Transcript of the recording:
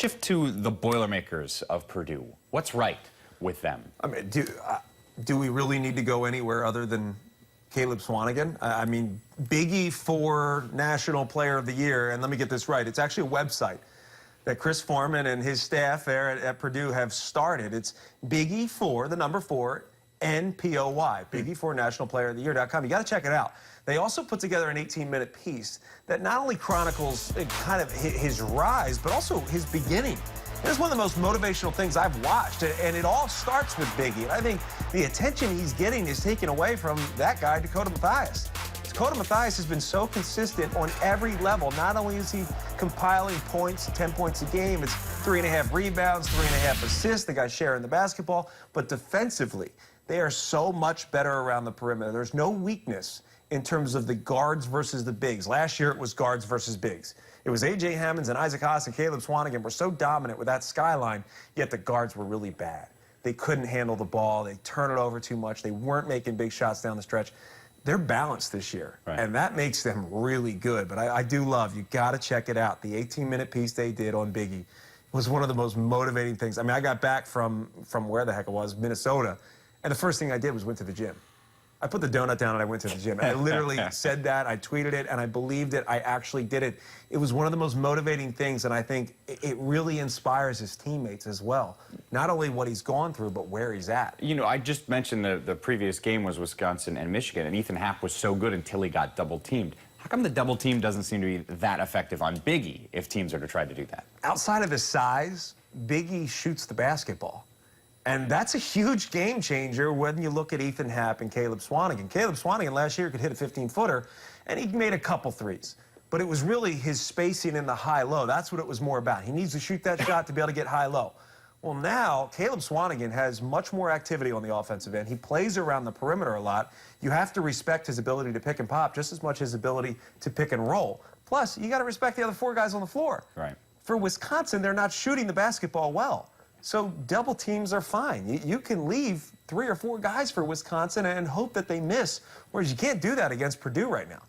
shift to the Boilermakers of Purdue. What's right with them? I mean, do we really need to go anywhere other than Caleb Swanigan? I mean, Biggie for National Player of the Year, and let me get this right, it's actually a website that Chris Foreman and his staff there at Purdue have started. It's Biggie for, the number 4, NPOY, Biggie for National Player of the Year.com. You got to check it out. They also put together an 18-minute piece that not only chronicles kind of his rise, but also his beginning. It's one of the most motivational things I've watched, and it all starts with Biggie. And I think the attention he's getting is taken away from that guy, Dakota Mathias. Dakota Mathias has been so consistent on every level. Not only is he compiling points, 10 points a game, it's 3.5 rebounds, 3.5 assists, the guy's sharing the basketball, but defensively, they are so much better around the perimeter. There's no weakness in terms of the guards versus the bigs. Last year, it was guards versus bigs. It was A.J. Hammonds and Isaac Haas and Caleb Swanigan were so dominant with that skyline, yet the guards were really bad. They couldn't handle the ball. They turned it over too much. They weren't making big shots down the stretch. They're balanced this year, right, and that makes them really good. But I do love, you got to check it out. The 18-minute piece they did on Biggie was one of the most motivating things. I mean, I got back from where the heck it was, Minnesota, and the first thing I did was went to the gym. I put the donut down and I went to the gym. And I literally said that, I tweeted it, and I believed it. I actually did it. It was one of the most motivating things, and I think it really inspires his teammates as well. Not only what he's gone through, but where he's at. You know, I just mentioned the previous game was Wisconsin and Michigan, and Ethan Happ was so good until he got double-teamed. How come the double team doesn't seem to be that effective on Biggie if teams are to try to do that? Outside of his size, Biggie shoots the basketball. And that's a huge game changer when you look at Ethan Happ and Caleb Swanigan. Caleb Swanigan last year could hit a 15-footer, and he made a couple threes. But it was really his spacing in the high-low. That's what it was more about. He needs to shoot that shot to be able to get high-low. Well, now, Caleb Swanigan has much more activity on the offensive end. He plays around the perimeter a lot. You have to respect his ability to pick and pop just as much as his ability to pick and roll. Plus, you got to respect the other 4 guys on the floor. Right. For Wisconsin, they're not shooting the basketball well. So double teams are fine. You can leave 3 or 4 guys for Wisconsin and hope that they miss, whereas you can't do that against Purdue right now.